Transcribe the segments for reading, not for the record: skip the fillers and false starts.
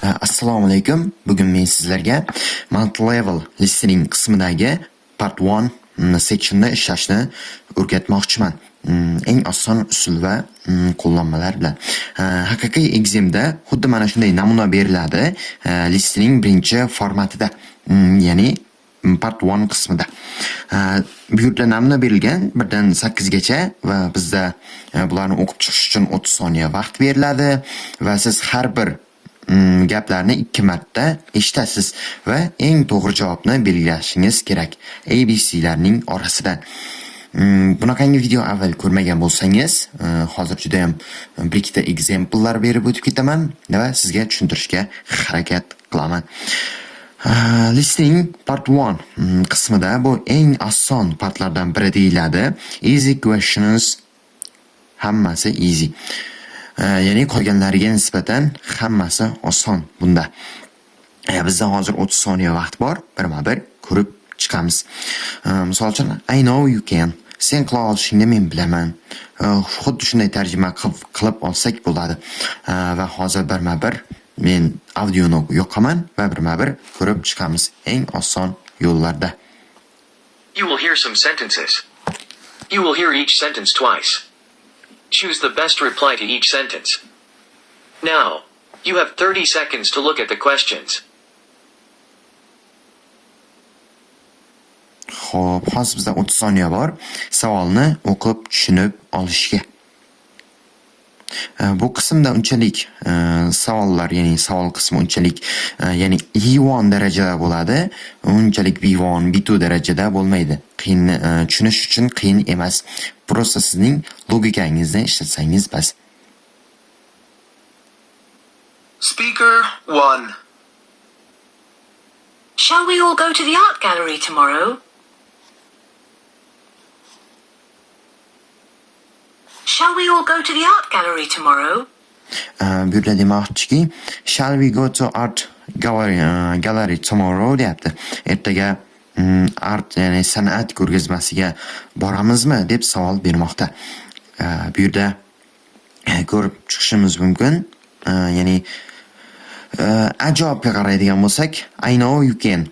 Assalomu alaykum. Bugun men sizlarga multi-level listening qismidagi part 1 sectionda ishlashni o'rgatmoqchiman. Eng oson usul va qo'llanmalar bilan. Haqiqiy examda xuddi mana shunday namuna beriladi. Listening birinchi formatida, ya'ni part 1 qismida. Bu yerda namuna berilgan 1 dan 8 gacha va bizda bularni o'qib chiqish uchun 30 soniya vaqt beriladi va siz har bir gaplarni 2 marta eshitasiz va eng to'g'ri javobni belgilashingiz kerak ABC'larning orasidan. Bunaqangi video avval ko'rmagan bo'lsangiz, hozir juda ham bir ikkita example'lar berib o'tib ketaman va sizga tushuntirishga harakat qilaman. Listening part 1 qismida bu eng oson partlardan biri deyiladi. Easy questions, hammasi easy. Ya'ni qolganlariga nisbatan hammasi oson bunda. Bizda hozir 30 soniya vaqt bor, birma-bir ko'rib chiqamiz. Misol uchun, I know you can. Sen qila olishingni men bilaman. Xuddi shunday tarjima qilib olsak bo'ladi. Va hozir birma-bir men audioni yoqaman va birma-bir ko'rib chiqamiz eng oson yo'llarda. You will hear some sentences. You will hear each sentence twice. Choose the best reply to each sentence. Now, you have 30 seconds to look at the questions. Xo'p, hozir bizda 30 soniya bor savolni o'qib tushunib olishga. Bu qismda unchalik savollar, ya'ni savol qismi unchalik ya'ni E1 darajada bo'ladi, unchalik B1, B2 darajada bo'lmaydi. Qiyin tushunish uchun qiyin emas. Prosta sizning logikangizni ishlatsangiz bas. Speaker 1. Shall we all go to the art gallery tomorrow? Shall we all go to the art gallery tomorrow? Bu yerda demoqchiki, shall we go to art gallery tomorrow deyapti. Ertaga art, ya'ni san'at ko'rgazmasiga boramizmi deb savol bermoqda. Bu yerda ko'rib chiqishimiz mumkin. Ya'ni javobga qaraydigan bo'lsak, I know you can.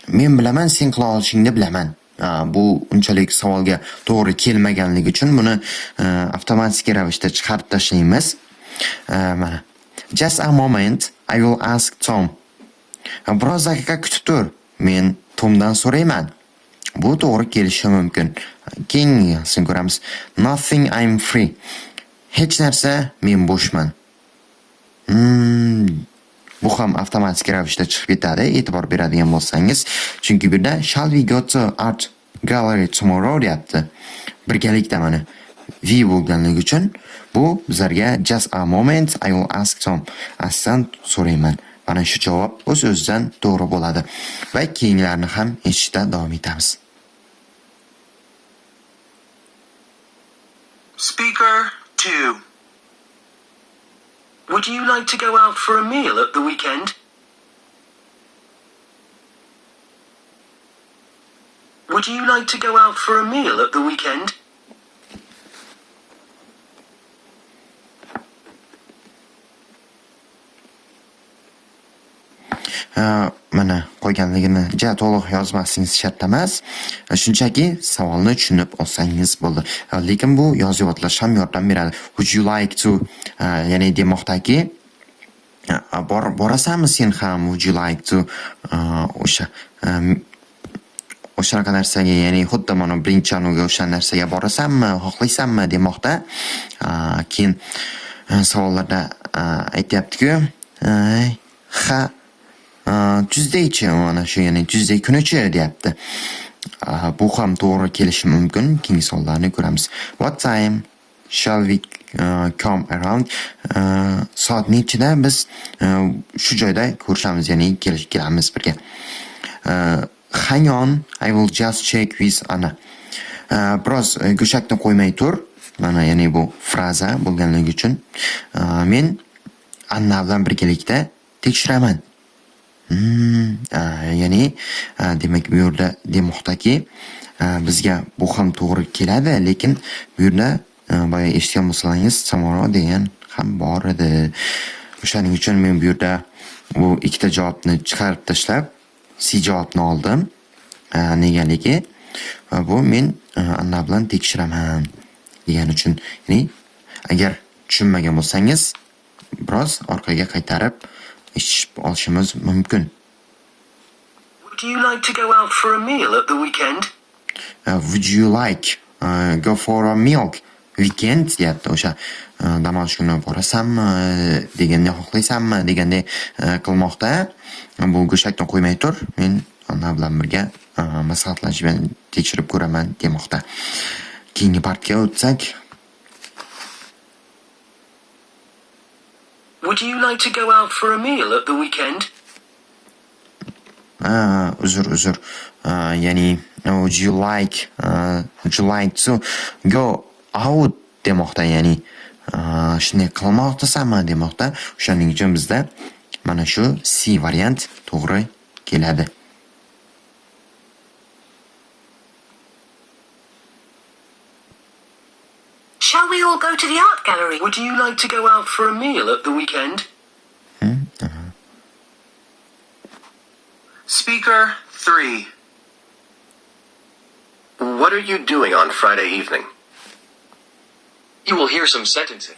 Men bilaman, sen qila olishingni bilaman. Bu unchalik savolga to'g'ri kelmaganligi uchun buni avtomatik ravishda chiqarib tashlaymiz. Mana. Just a moment, I will ask Tom. Biroz daqiqa kutib tur. Men Tomdan so'rayman. Bu to'g'ri kelishi mumkin. Keyingisini ko'ramiz. Nothing, I'm free. Hech narsa, men bo'shman. Bu ham avtomatik ravishda chiqib ketadi, e'tibor beradigan bo'lsangiz. Chunki bu yerda shall we go to art gallery tomorrow deyapti. Birgalikda mana we bo'lganligi uchun bu bizlarga just a moment, I will ask Tom. Aslan so'rayman. Mana shu javob o'z-o'zidan to'g'ri bo'ladi. Va keyingilarni ham eshitishda davom etamiz. Speaker 2. Would you like to go out for a meal at the weekend? Would you like to go out for a meal at the weekend? Mana qolganligini to'liq yozmasingiz shart emas. Shunchaki savolni tushunib olsangiz bo'ldi. Lekin bu yozib o'tlash ham yordam beradi. Would you like to, ya'ni demoqdaki, borasanmi sen ham? Would you like to o'sha narsaga, ya'ni xuddi mana birinchi anuga o'sha narsaga borasanmi, xohlaysanmi demoqda. Keyin savollarda aytayapti-ku, ha Tuesday-chi, mana shu, ya'ni Tuesday kunichi deyapti. Bu ham to'g'ri kelishi mumkin. Keyingi savollarni ko'ramiz. What time shall we come around? Soat nechida biz shu joyda ko'rishamiz, ya'ni kelamiz birga. Hang on, I will just check with Anna. Biroz go'shakni qo'ymay tur. Mana ya'ni bu fraza bo'lganligi uchun men Anna bilan birgalikda tekshiraman. Ya'ni demak bu yerda demoqdaki, bizga bu ham to'g'ri keladi, lekin bu yerda boya eshitgan bo'lsangiz tomorrow degan ham bor edi. O'shaning uchun men bu yerda bu ikkita javobni chiqarib tashlab C javobni oldim. Negaligi va bu men Anna bilan tekshiraman degani uchun. Ya'ni agar tushunmagan bo'lsangiz, biroz orqaga qaytarib eshitib olishimiz mumkin. Would you like to go out for a meal at the weekend? Would you like go for a meal weekend deyapti. O'sha dam olish kuni borasanmi deganda xohlaysanmi deganda qilmoqda. Bu go'shakni qo'ymay tur, men Anna bilan birga maslahatlashib tekshirib ko'raman demoqda. Keyingi partga o'tsak, Would you like to go out for a meal at the weekend? uzr. Ya'ni would you like to go out demoqda, ya'ni shunday qilmoqdasanmi demoqda. O'shaning uchun bizda mana shu C variant to'g'ri keladi. Shall we all go to the art gallery? Would you like to go out for a meal at the weekend? Speaker 3. What are you doing on Friday evening? You will hear some sentences.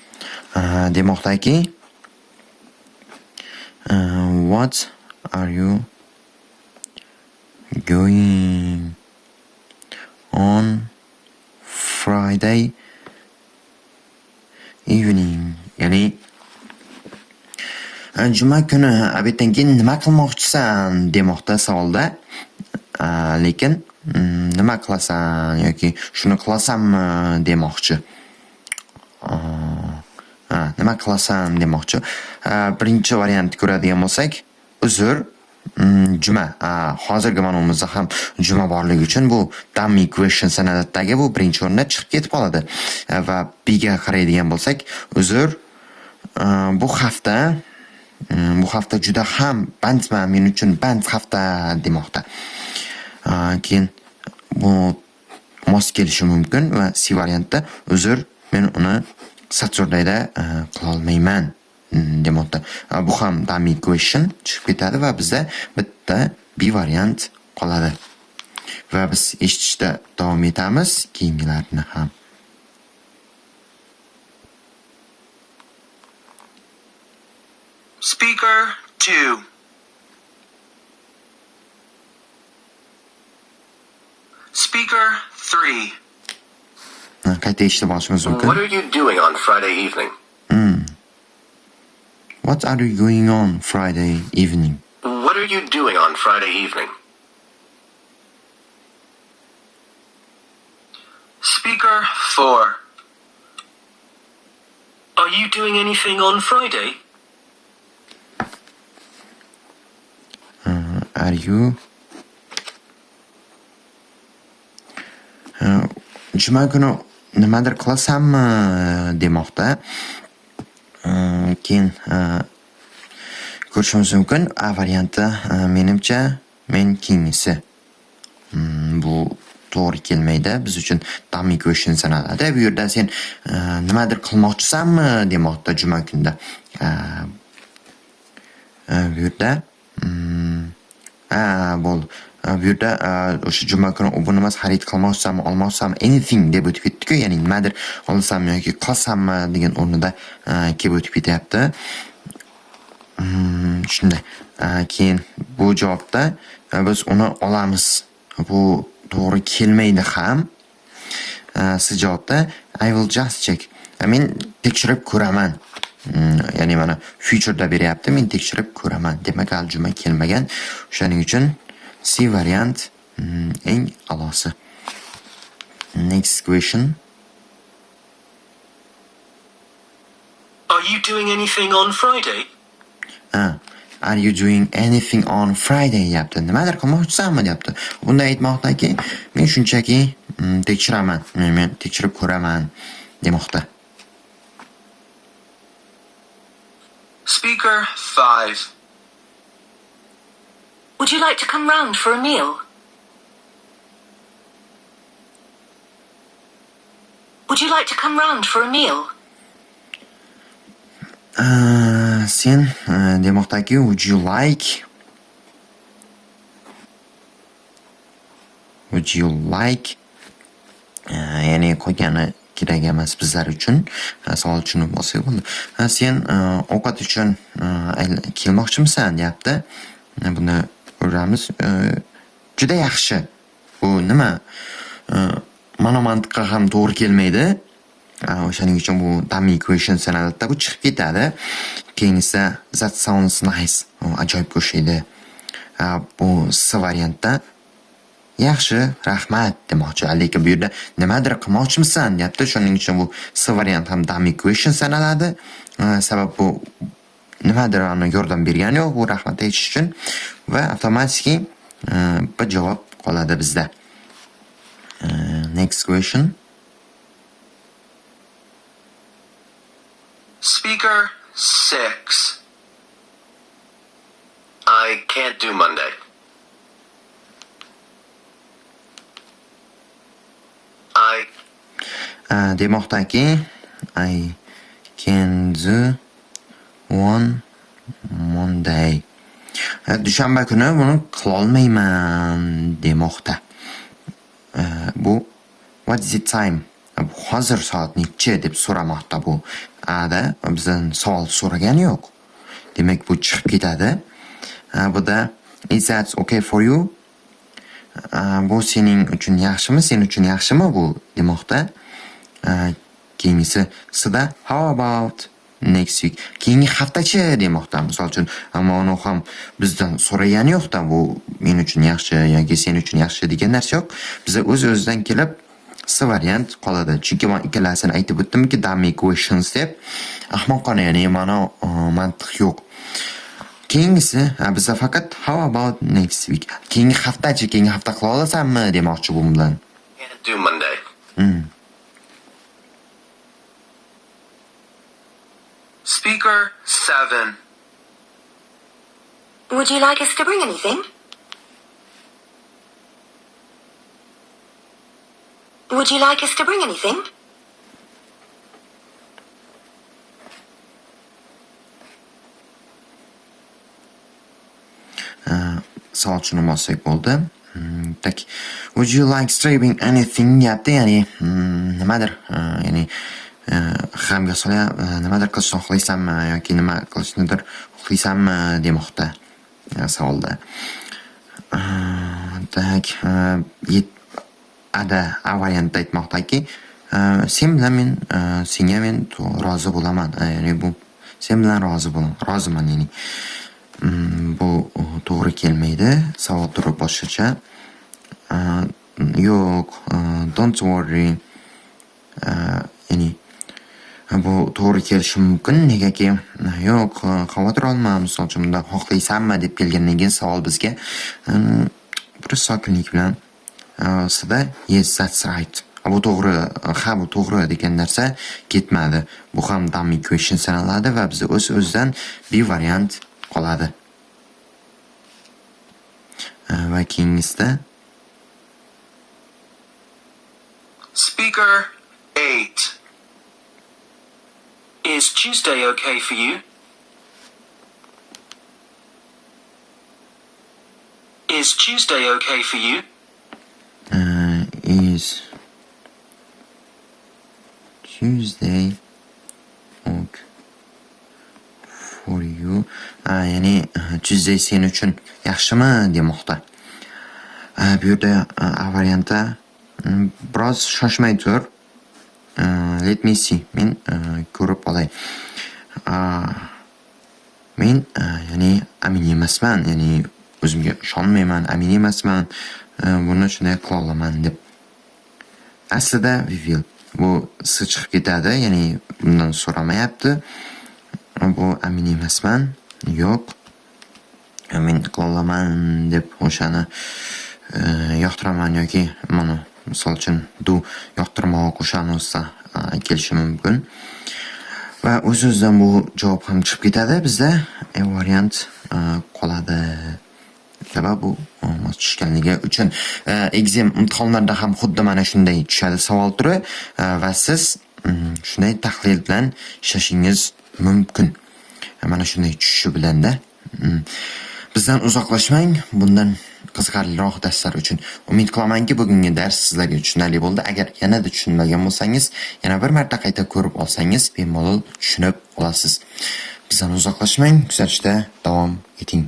Demoqdaki, what are you going on Friday evening? Ya'ni juma kuni obeddan keyin nima qilmoqchisan demoqda savolda. Lekin nima qilasan yoki shuni qilasanmi demoqchi. Nima qilasan demoqchi. Birinchi variant ko'radigan bo'lsak, uzr, juma. Hozirgi ma'nomizda ham juma borligi uchun bu dummy question sanadidagi bu birinchi o'rinda chiqib ketib qoladi. Va B ga qaraydigan bo'lsak, uzr, bu hafta juda ham bandman, men uchun band hafta demoqda. Keyin bu mos kelishi mumkin va C variantda uzr, men uni Saturdayda qila olmayman demoqda. Bu ham dummy question chiqib ketadi va bizda bitta B variant qoladi. Va biz eshitishda davom etamiz keyingilarni ham. Speaker 2. Speaker 3. Qayta eshitib olishimiz mumkin. What are you doing on Friday evening? What are you going on Friday evening? What are you doing on Friday evening? Speaker 4. Are you doing anything on Friday? Are you juma kuni nimadir qilasanmi demoqda. Keyin ko'rishimiz mumkin. A varianti menimcha men keyingisi. Bu to'g'ri kelmaydi. Biz uchun dummy question sanaladi. Bu yerda sen nimadir qilmoqchisanmi demoqda juma kunda. Bu yerda bo'ldi. Bu yerda o'sha juma kuni buni emas, xarid qilmoqchisanmi, olmoqchisanmi, anything deb o'tib ketdi-ku, ya'ni nimadir olasanmi yoki qilasanmi degan o'rnida kelib o'tib ketyapti. Shunday. Keyin bu javobda biz uni olamiz. Bu to'g'ri kelmaydi ham. Siz javobda I will just check. Men tekshirib ko'raman. Ya'ni mana future'da beryapti, men tekshirib ko'raman. Demak, juma kelmagan. O'shaning uchun C variant eng a'losi. Next question. Are you doing anything on Friday? Are you doing anything on Friday deyapti. Nimadir qilmoqchisanmi deyapti. Bunda aytmoqdaki, men shunchaki tekshiraman, men tekshirib ko'raman demoqda. Speaker 5. Would you like to come round for a meal? Would you like to come round for a meal? sen demoqdaki would you like ya'ni qo'ygani kerak emas bizlar uchun. Savol tushunib olsak bo'ldi. Sen ovqat uchun kelmoqchimisan deyapti. Buni ko'ramiz. Juda yaxshi. Bu nima? Mana mantiqqa ham to'g'ri kelmaydi. O'shaning uchun bu dummy question sanaladi. Bu chiqib ketadi. Keyingisi that sounds nice. Ajoyib qo'shildi. Bu C variantda yaxshi, rahmat demoqchi. Lekin bu yerda nimadir qilmoqchimisan deyapti. Shuning uchun bu C variant ham dummy question sanaladi. Sabab bu nimadir yordam bergani yo'q bu rahmat aytish uchun va avtomatik bir javob qoladi bizda. Next question. Speaker 6. I can't do Monday. Demoqdaki I can do on Monday. Dushanba kuni buni qilolmayman demoqda. Bu what is the time? Bu hozir soat nechi deb so'ramoqda bu. Da bizdan savol so'ragani yo'q. Demak bu chiqib ketadi. Buda is that okay for you? Bu sening uchun yaxshimi? Sen uchun yaxshimi bu demoqda. Keyingisi sida how about next week? Keyingi haftachi demoqda. Misol uchun, ammo uni ham bizdan so'ragani yo'q-da, bu men uchun yaxshi yoki sen uchun yaxshi degan narsa yo'q. Biza o'z-o'zidan kelib C variant qoladi. Chunki men ikkalasini aytib o'tdimki dummy questions deb ahmoqona, ya'ni ma'no mantiq yo'q. Keyingisi biza faqat how about next week? Keyingi haftachi, keyingi hafta qila olasanmi demoqchi bu bilan. Can't do Monday. Speaker 7. Would you like us to bring anything? Would you like us to bring anything? Savol tushunib olsak bo'ldi. Tak, would you like to bring anything deyapti, ya'ni nimadir, ya'ni hamga so'la nimadir qilishni xohlaysanmi yoki nima qilishnidir xohlaysanmi demoqda savolda. Tak, A variantda aytmoqdaki, sen bilan men senga men rozi bo'laman. Ya'ni bu sen bilan roziman, ya'ni bu to'g'ri kelmaydi. Savol turi boshqacha. Yo'q, don't worry. Ya'ni bu to'g'ri kelishi mumkin. Negaki, yo'q, xavotir olma. Misol uchun, bunda xohlaysanmi deb kelgandan keyin savol bizga bir sokinlik bilan sida yes, that's right. Bu to'g'ri, bu to'g'ri degan narsa ketmadi. Bu ham dummy question sanaladi va biz o'z-o'zidan B variant qoladi. Va keyingisida Speaker 8. Is Tuesday okay for you? Is Tuesday okay for you? Is Tuesday okay for you? Ya'ni Tuesday sen uchun yaxshimi demoqda. Bu yerda A variantda biroz shoshmay tur. Let me see. Men ko'rib olay. Men ya'ni amin emasman, ya'ni o'zimga ishonmayman, amin emasman. Buni shunday qila olaman deb. Aslida we will. Bu S chiqib ketadi, ya'ni bundan so'ramayapti. Bu amin emasman, yo'q. Men qila olaman deb o'shani yoqtiraman yoki mana misol uchun du yoqtirmoq o'shani o'zsa kelishi mumkin. Va o'z-o'zidan bu javob ham chiqib ketadi. Bizda A variant qoladi. Sabab bu tushganligi uchun exam imtihonlarda ham xuddi mana shunday tushadi savol turi va siz shunday tahlil bilan ishlashingiz mumkin. Mana shunday tushishi bilan-da. Bizdan uzoqlashmang. Bundan qiziqarliroq darslar uchun umid qilamanki, bugungi dars sizlarga tushunarli bo'ldi. Agar yanada tushunmagan bo'lsangiz, yana bir marta qayta ko'rib olsangiz, bemalol tushunib olasiz. Bizdan uzoqlashmang, kuzatishda davom eting.